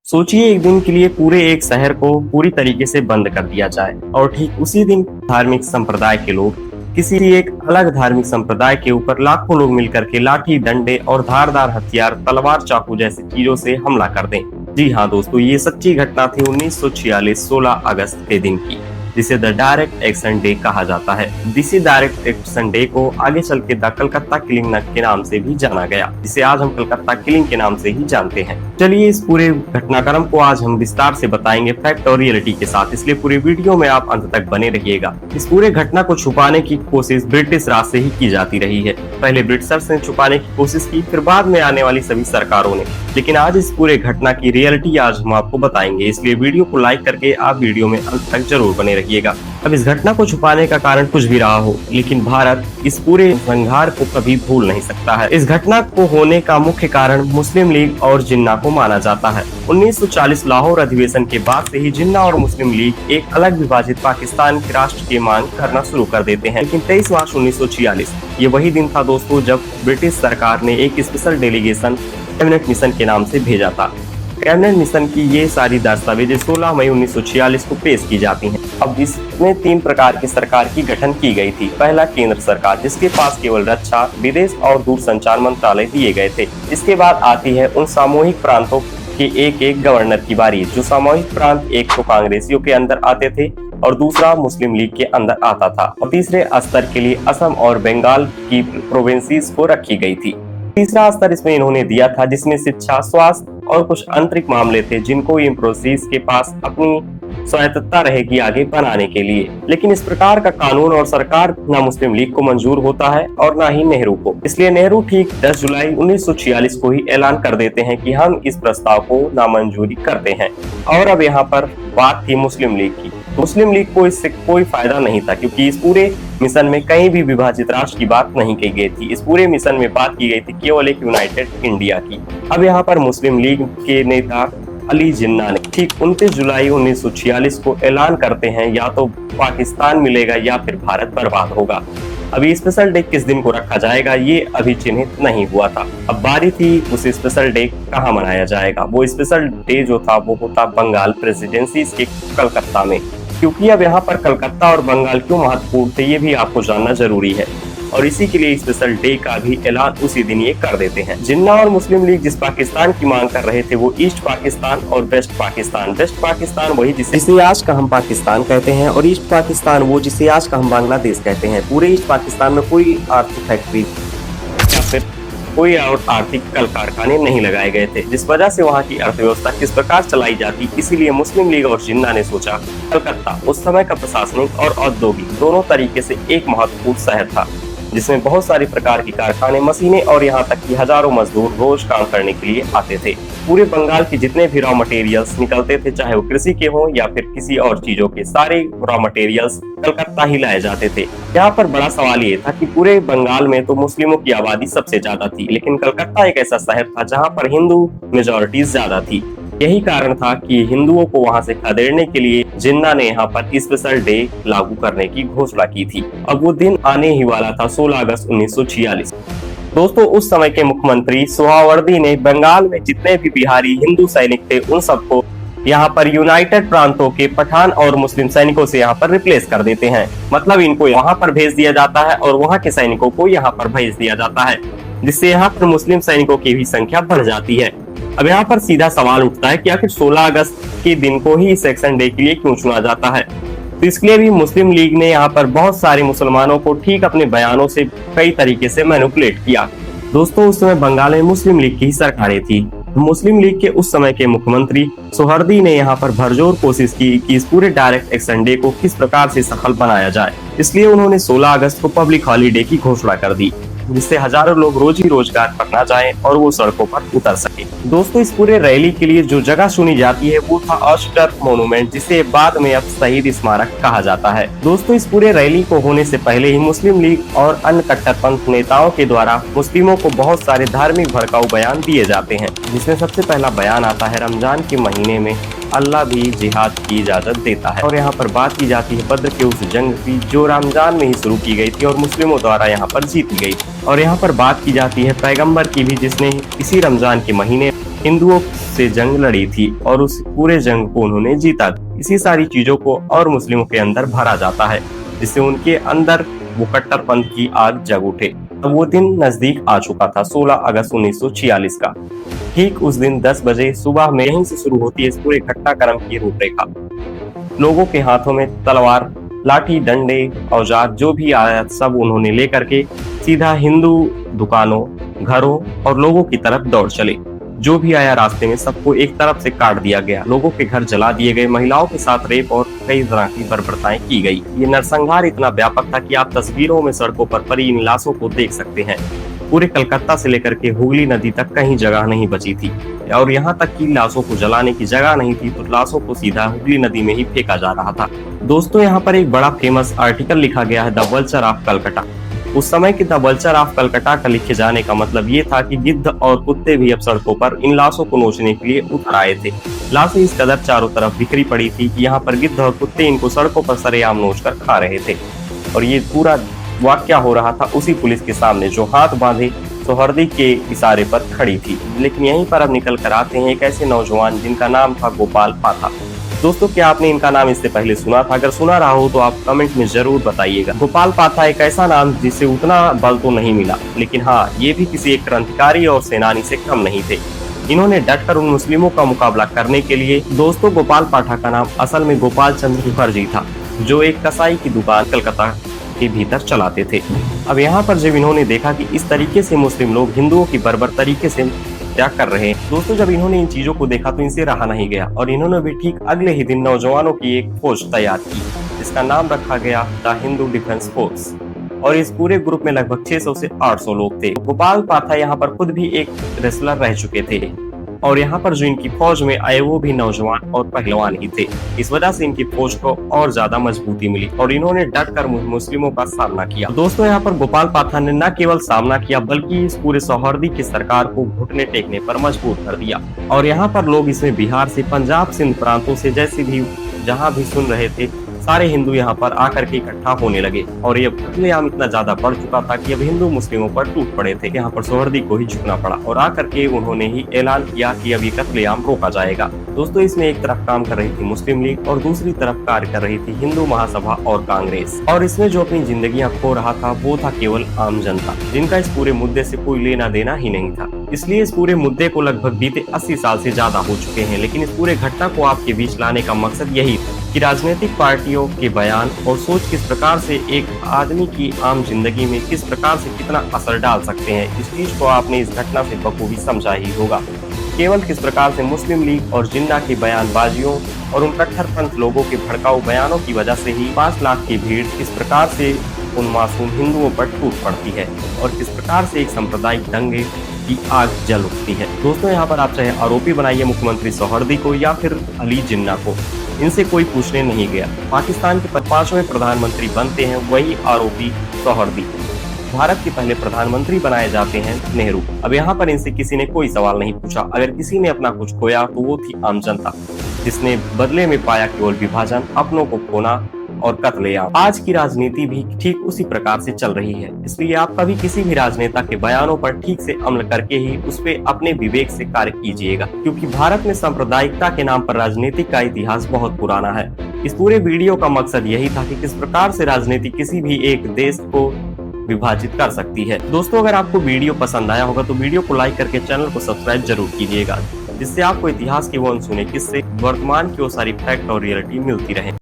सोचिए एक दिन के लिए पूरे एक शहर को पूरी तरीके से बंद कर दिया जाए और ठीक उसी दिन धार्मिक संप्रदाय के लोग किसी एक अलग धार्मिक संप्रदाय के ऊपर लाखों लोग मिलकर के लाठी डंडे और धारदार हथियार तलवार चाकू जैसी चीजों से हमला कर दें। जी हाँ दोस्तों, ये सच्ची घटना थी 1946 16 अगस्त के दिन की, जिसे द डायरेक्ट एक्शन डे कहा जाता है। इसी डायरेक्ट एक्शन डे को आगे चल के द कलकत्ता किलिंग के नाम से भी जाना गया, जिसे आज हम कलकत्ता किलिंग के नाम से ही जानते हैं। चलिए इस पूरे घटनाक्रम को आज हम विस्तार से बताएंगे फैक्ट और रियलिटी के साथ, इसलिए पूरे वीडियो में आप अंत तक बने रहिएगा। इस पूरे घटना को छुपाने की कोशिश ब्रिटिश राज से ही की जाती रही है। पहले ब्रिटिशर्स ने छुपाने की कोशिश की, फिर बाद में आने वाली सभी सरकारों ने, लेकिन आज इस पूरे घटना की रियलिटी आज हम आपको बताएंगे, इसलिए वीडियो को लाइक करके आप वीडियो में अंत तक जरूर बने रहिएगा। अब इस घटना को छुपाने का कारण कुछ भी रहा हो, लेकिन भारत इस पूरे संघार को कभी भूल नहीं सकता है। इस घटना को होने का मुख्य कारण मुस्लिम लीग और जिन्ना को माना जाता है। 1940 लाहौर अधिवेशन के बाद से ही जिन्ना और मुस्लिम लीग एक अलग विभाजित पाकिस्तान के राष्ट्र की मांग करना शुरू कर देते हैं, लेकिन 23 मार्च 1946 ये वही दिन था दोस्तों जब ब्रिटिश सरकार ने एक स्पेशल डेलीगेशन कैबिनेट मिशन के नाम से भेजा था। कैबिनेट मिशन की ये सारी दस्तावेजें 16 मई 1946 को पेश की जाती हैं। अब इसमें 3 प्रकार की सरकार की गठन की गई थी। पहला केंद्र सरकार, जिसके पास केवल रक्षा, विदेश और दूरसंचार मंत्रालय दिए गए थे। इसके बाद आती है उन सामूहिक प्रांतों के एक गवर्नर की बारी, जो सामूहिक प्रांत एक तो कांग्रेसियों के अंदर आते थे और दूसरा मुस्लिम लीग के अंदर आता था, और तीसरे स्तर के लिए असम और बंगाल की प्रोविंसेस को रखी गई थी। तीसरा स्तर इसमें इन्होंने दिया था जिसमें शिक्षा, स्वास्थ्य और कुछ आंतरिक मामले थे, जिनको इन प्रोविंसेस के पास अपनी स्वायत्तता रहेगी आगे बनाने के लिए। लेकिन इस प्रकार का कानून और सरकार ना मुस्लिम लीग को मंजूर होता है और ना ही नेहरू को। इसलिए नेहरू ठीक 10 जुलाई 1946 को ही ऐलान कर देते हैं कि हम इस प्रस्ताव को नामंजूरी करते हैं। और अब यहाँ पर बात थी मुस्लिम लीग की। मुस्लिम लीग को इससे कोई फायदा नहीं था, क्योंकि इस पूरे मिशन में कहीं भी विभाजित राष्ट्र की बात नहीं की गई थी। इस पूरे मिशन में बात की गई थी केवल एक यूनाइटेड इंडिया की। अब यहाँ पर मुस्लिम लीग के नेता अली जिन्ना ने ठीक 29 जुलाई 1946 को ऐलान करते हैं, या तो पाकिस्तान मिलेगा या फिर भारत बर्बाद होगा। अभी स्पेशल डे किस दिन को रखा जाएगा ये अभी चिन्हित नहीं हुआ था। अब बारी थी उस स्पेशल डे कहाँ मनाया जाएगा। वो स्पेशल डे जो था वो होता बंगाल प्रेसिडेंसी के कलकत्ता में। क्योंकि अब यहाँ पर कलकत्ता और बंगाल क्यों महत्वपूर्ण थे ये भी आपको जानना जरूरी है, और इसी के लिए स्पेशल डे का भी ऐलान उसी दिन ये कर देते हैं। जिन्ना और मुस्लिम लीग जिस पाकिस्तान की मांग कर रहे थे वो ईस्ट पाकिस्तान और वेस्ट पाकिस्तान। वेस्ट पाकिस्तान वही जिसे आज का हम पाकिस्तान कहते हैं, और ईस्ट पाकिस्तान वो जिसे आज का हम बांग्लादेश कहते हैं। पूरे ईस्ट पाकिस्तान में कोई आर्थिक फैक्ट्री या फिर कोई और आर्थिक कल कारखाने नहीं लगाए गए थे, जिस वजह से वहाँ की अर्थव्यवस्था किस प्रकार चलाई जाती। इसीलिए मुस्लिम लीग और जिन्ना ने सोचा कलकत्ता उस समय का प्रशासनिक और औद्योगिक दोनों तरीके से एक महत्वपूर्ण शहर था, जिसमें बहुत सारी प्रकार की कारखाने, मशीनें और यहाँ तक कि हजारों मजदूर रोज काम करने के लिए आते थे। पूरे बंगाल के जितने भी रॉ मटेरियल्स निकलते थे, चाहे वो कृषि के हों या फिर किसी और चीजों के, सारे रॉ मटेरियल्स कलकत्ता ही लाए जाते थे। यहाँ पर बड़ा सवाल ये था कि पूरे बंगाल में तो मुस्लिमों की आबादी सबसे ज्यादा थी, लेकिन कलकत्ता एक ऐसा शहर था जहाँ पर हिंदू मेजोरिटी ज्यादा थी। यही कारण था कि हिंदुओं को वहां से खदेड़ने के लिए जिन्ना ने यहाँ पर स्पेशल डे लागू करने की घोषणा की थी। अब वो दिन आने ही वाला था 16 अगस्त 1946। दोस्तों उस समय के मुख्यमंत्री सोहरावर्दी ने बंगाल में जितने भी बिहारी हिंदू सैनिक थे उन सबको यहाँ पर यूनाइटेड प्रांतों के पठान और मुस्लिम सैनिकों से यहाँ पर रिप्लेस कर देते हैं। मतलब इनको वहां पर भेज दिया जाता है और वहां के सैनिकों को यहाँ पर भेज दिया जाता है, जिससे यहाँ पर मुस्लिम सैनिकों की भी संख्या बढ़ जाती है। अब यहाँ पर सीधा सवाल उठता है कि आखिर 16 अगस्त के दिन को ही सेक्शन डे के लिए क्यों चुना जाता है। तो इसके लिए भी मुस्लिम लीग ने यहाँ पर बहुत सारे मुसलमानों को ठीक अपने बयानों से कई तरीके से मैनिपुलेट किया। दोस्तों उस समय बंगाल में मुस्लिम लीग की ही सरकारें थी। मुस्लिम लीग के उस समय के मुख्यमंत्री सोहरावर्दी ने यहाँ पर भरजोर कोशिश की कि इस पूरे डायरेक्ट एक्शन डे को किस प्रकार से सफल बनाया जाए। इसलिए उन्होंने 16 अगस्त को पब्लिक हॉलीडे की घोषणा कर दी, जिससे हजारों लोग रोजी रोजगार पर न जाएं और वो सड़कों पर उतर सके। दोस्तों इस पूरे रैली के लिए जो जगह चुनी जाती है वो था ऑस्टर मोन्यूमेंट, जिसे बाद में अब शहीद स्मारक कहा जाता है। दोस्तों इस पूरे रैली को होने से पहले ही मुस्लिम लीग और अन्य कट्टरपंथ नेताओं के द्वारा मुस्लिमों को बहुत सारे धार्मिक भड़काऊ बयान दिए जाते हैं, जिसमें सबसे पहला बयान आता है रमजान के महीने में अल्लाह भी जिहाद की इजाजत देता है। और यहाँ पर बात की जाती है बद्र के उस जंग की जो रमजान में ही शुरू की गई थी और मुस्लिमों द्वारा यहाँ पर जीती गई। और यहाँ पर बात की जाती है पैगंबर की भी, जिसने इसी रमजान के महीने हिंदुओं से जंग लड़ी थी और उस पूरे जंग को उन्होंने जीता। इसी सारी चीजों को और मुस्लिमों के अंदर भरा जाता है, जिससे उनके अंदर वो कट्टरपंथ की आग जग उठे। अब वो दिन नजदीक आ चुका था, 16 अगस्त 1946 का। ठीक उस दिन 10 बजे सुबह में यहीं से शुरू होती है इस पूरे घटनाक्रम की रूपरेखा। लोगों के हाथों में तलवार, लाठी, डंडे, औजार जो भी आया सब उन्होंने लेकर के सीधा हिंदू दुकानों, घरों और लोगों की तरफ दौड़ चले। जो भी आया रास्ते में सबको एक तरफ से काट दिया गया, लोगों के घर जला दिए गए, महिलाओं के साथ रेप और कई तरह की बर्बरताएं की गई। ये नरसंहार इतना व्यापक था कि आप तस्वीरों में सड़कों पर पड़ी इन लाशों को देख सकते हैं। पूरे कलकत्ता से लेकर के हुगली नदी तक कहीं जगह नहीं बची थी, और यहाँ तक कि लाशों को जलाने की जगह नहीं थी तो लाशों को सीधा हुगली नदी में ही फेंका जा रहा था। दोस्तों, यहाँ पर एक बड़ा फेमस आर्टिकल लिखा गया है, द वल्चर ऑफ कलकत्ता। उस समय के द वल्चर ऑफ कलकत्ता का लिखे जाने का मतलब ये था कि गिद्ध और कुत्ते भी अब सड़कों पर इन लाशों को नोचने के लिए उतर आए थे। लाशें इस कदर चारों तरफ बिखरी पड़ी थी कि यहाँ पर गिद्ध और कुत्ते इनको सड़कों पर सरेआम नोच कर खा रहे थे। और ये पूरा वाकया हो रहा था उसी पुलिस के सामने जो हाथ बांधे सोहर्दी के इशारे पर खड़ी थी। लेकिन यहीं पर अब निकल कर आते हैं एक ऐसे नौजवान जिनका नाम था गोपाल पाठा। दोस्तों, क्या आपने इनका नाम इससे पहले सुना था? अगर सुना रहा हो तो आप कमेंट में जरूर बताइएगा। गोपाल पाठा एक ऐसा नाम जिसे उतना बल तो नहीं मिला, लेकिन हाँ, ये भी किसी एक क्रांतिकारी और सेनानी से कम नहीं थे। इन्होंने डटकर उन मुस्लिमों का मुकाबला करने के लिए, दोस्तों गोपाल पाठा का नाम असल में गोपाल चंद्र मुखर्जी था, जो एक कसाई की दुकान कलकत्ता के भीतर चलाते थे। अब यहाँ पर जब इन्होंने देखा कि इस तरीके से मुस्लिम लोग हिंदुओं की बर्बर तरीके से क्या कर रहे हैं, दोस्तों जब इन्होंने इन चीजों को देखा तो इनसे रहा नहीं गया और इन्होंने भी ठीक अगले ही दिन नौजवानों की एक फौज तैयार की, जिसका नाम रखा गया द हिंदू डिफेंस फोर्स। और इस पूरे ग्रुप में लगभग 600 से 800 लोग थे। गोपाल पाठा यहाँ पर खुद भी एक रेसलर रह चुके थे और यहाँ पर जो इनकी फौज में आए वो भी नौजवान और पहलवान ही थे। इस वजह से इनकी फौज को और ज्यादा मजबूती मिली और इन्होंने डट कर मुस्लिमों का सामना किया। दोस्तों, यहाँ पर गोपाल पाठा ने न केवल सामना किया बल्कि इस पूरे सौहार्दी की सरकार को घुटने टेकने पर मजबूर कर दिया। और यहाँ पर लोग इसमें बिहार से, पंजाब, सिंध प्रांतों से जैसे भी जहाँ भी सुन रहे थे सारे हिंदू यहाँ पर आकर के इकट्ठा होने लगे। और ये कत्लेआम इतना ज्यादा बढ़ चुका था कि अब हिंदू मुस्लिमों पर टूट पड़े थे। यहाँ पर सोहर्दी को ही झुकना पड़ा और आकर के उन्होंने ही ऐलान किया कि अब ये कत्लेआम रोका जाएगा। दोस्तों, इसमें एक तरफ काम कर रही थी मुस्लिम लीग और दूसरी तरफ कार्य कर रही थी हिंदू महासभा और कांग्रेस। और इसमें जो अपनी जिंदगियां खो रहा था वो था केवल आम जनता, जिनका इस पूरे मुद्दे से कोई लेना देना ही नहीं था। इसलिए इस पूरे मुद्दे को लगभग बीते 80 साल से ज्यादा हो चुके हैं, लेकिन इस पूरे घटना को आपके बीच लाने का मकसद यही था कि राजनीतिक पार्टियों के बयान और सोच किस प्रकार से एक आदमी की आम जिंदगी में किस प्रकार से कितना असर डाल सकते हैं। इस चीज को आपने इस घटना से बखूबी समझा ही होगा। केवल किस प्रकार से मुस्लिम लीग और जिन्ना की बयानबाजियों और उन कट्टरपंथ लोगों के भड़काऊ बयानों की वजह से ही 5 लाख की भीड़ किस प्रकार से उन मासूम हिंदुओं पर टूट पड़ती है और किस प्रकार से एक सांप्रदायिक दंगे की आग जल उठती है। दोस्तों, यहाँ पर आप चाहे आरोपी बनाइए मुख्यमंत्री सोहर्दी को या फिर अली जिन्ना को, इनसे कोई पूछने नहीं गया। पाकिस्तान के 5वें प्रधानमंत्री बनते हैं वही आरोपी सोहर्दी। भारत के पहले प्रधानमंत्री बनाए जाते हैं नेहरू। अब यहाँ पर इनसे किसी ने कोई सवाल नहीं पूछा। अगर किसी ने अपना कुछ खोया तो वो थी आम जनता, जिसने बदले में पाया केवल विभाजन, अपनों को खोना और कत्लेआम। आज की राजनीति भी ठीक उसी प्रकार से चल रही है। इसलिए आप कभी किसी भी राजनेता के बयानों पर ठीक से अमल करके ही उस पे अपने विवेक से कार्य कीजिएगा, क्योंकि भारत में सांप्रदायिकता के नाम पर राजनीति का इतिहास बहुत पुराना है। इस पूरे वीडियो का मकसद यही था कि किस प्रकार से राजनीति किसी भी एक देश को विभाजित कर सकती है। दोस्तों, अगर आपको वीडियो पसंद आया होगा तो वीडियो को लाइक करके चैनल को सब्सक्राइब जरूर कीजिएगा, जिससे आपको इतिहास के वो अनसुने किस्से, वर्तमान की वो सारी फैक्ट और रियलिटी मिलती रहे।